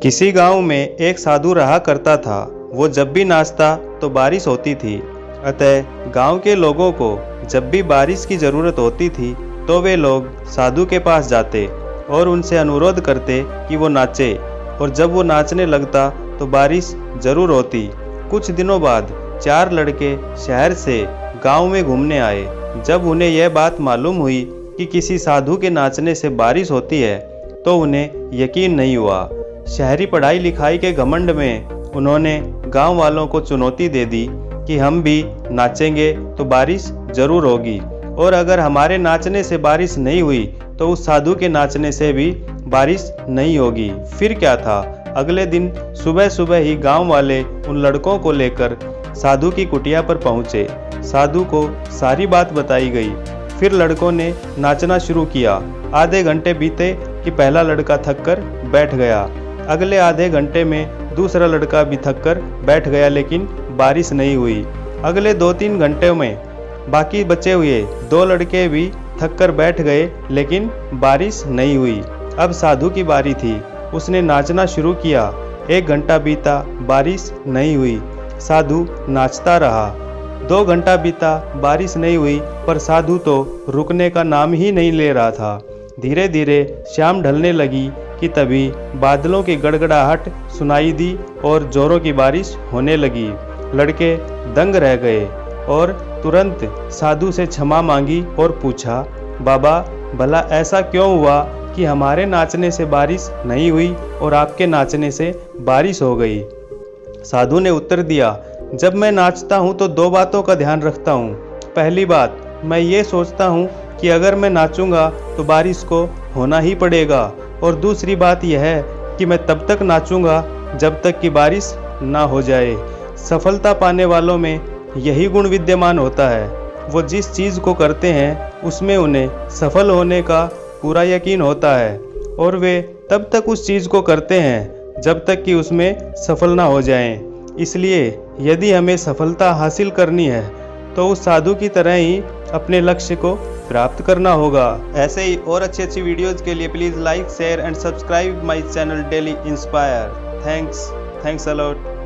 किसी गांव में एक साधु रहा करता था। वो जब भी नाचता तो बारिश होती थी। अतः गांव के लोगों को जब भी बारिश की ज़रूरत होती थी तो वे लोग साधु के पास जाते और उनसे अनुरोध करते कि वो नाचे, और जब वो नाचने लगता तो बारिश ज़रूर होती। कुछ दिनों बाद 4 लड़के शहर से गांव में घूमने आए। जब उन्हें यह बात मालूम हुई कि किसी साधु के नाचने से बारिश होती है तो उन्हें यकीन नहीं हुआ। शहरी पढ़ाई लिखाई के घमंड में उन्होंने गांव वालों को चुनौती दे दी कि हम भी नाचेंगे तो बारिश ज़रूर होगी, और अगर हमारे नाचने से बारिश नहीं हुई तो उस साधु के नाचने से भी बारिश नहीं होगी। फिर क्या था, अगले दिन सुबह सुबह ही गांव वाले उन लड़कों को लेकर साधु की कुटिया पर पहुंचे। साधु को सारी बात बताई गई। फिर लड़कों ने नाचना शुरू किया। आधे घंटे बीते कि पहला लड़का थककर बैठ गया। अगले आधे घंटे में दूसरा लड़का भी थककर बैठ गया, लेकिन बारिश नहीं हुई। अगले 2-3 घंटे में बाकी बचे हुए 2 लड़के भी थककर बैठ गए, लेकिन बारिश नहीं हुई। अब साधु की बारी थी। उसने नाचना शुरू किया। 1 घंटा बीता, बारिश नहीं हुई। साधु नाचता रहा। 2 घंटा बीता, बारिश नहीं हुई, पर साधु तो रुकने का नाम ही नहीं ले रहा था। धीरे धीरे शाम ढलने लगी कि तभी बादलों की गड़गड़ाहट सुनाई दी और जोरों की बारिश होने लगी। लड़के दंग रह गए और तुरंत साधु से क्षमा मांगी और पूछा, बाबा भला ऐसा क्यों हुआ कि हमारे नाचने से बारिश नहीं हुई और आपके नाचने से बारिश हो गई? साधु ने उत्तर दिया, जब मैं नाचता हूँ तो 2 बातों का ध्यान रखता हूँ। पहली बात, मैं ये सोचता हूँ कि अगर मैं नाचूंगा तो बारिश को होना ही पड़ेगा, और दूसरी बात यह है कि मैं तब तक नाचूंगा जब तक कि बारिश ना हो जाए। सफलता पाने वालों में यही गुण विद्यमान होता है। वो जिस चीज़ को करते हैं उसमें उन्हें सफल होने का पूरा यकीन होता है, और वे तब तक उस चीज़ को करते हैं जब तक कि उसमें सफल ना हो जाएं। इसलिए यदि हमें सफलता हासिल करनी है तो उस साधु की तरह ही अपने लक्ष्य को प्राप्त करना होगा। ऐसे ही और अच्छी वीडियोज़ के लिए please like, share and subscribe my channel daily inspire. Thanks a lot.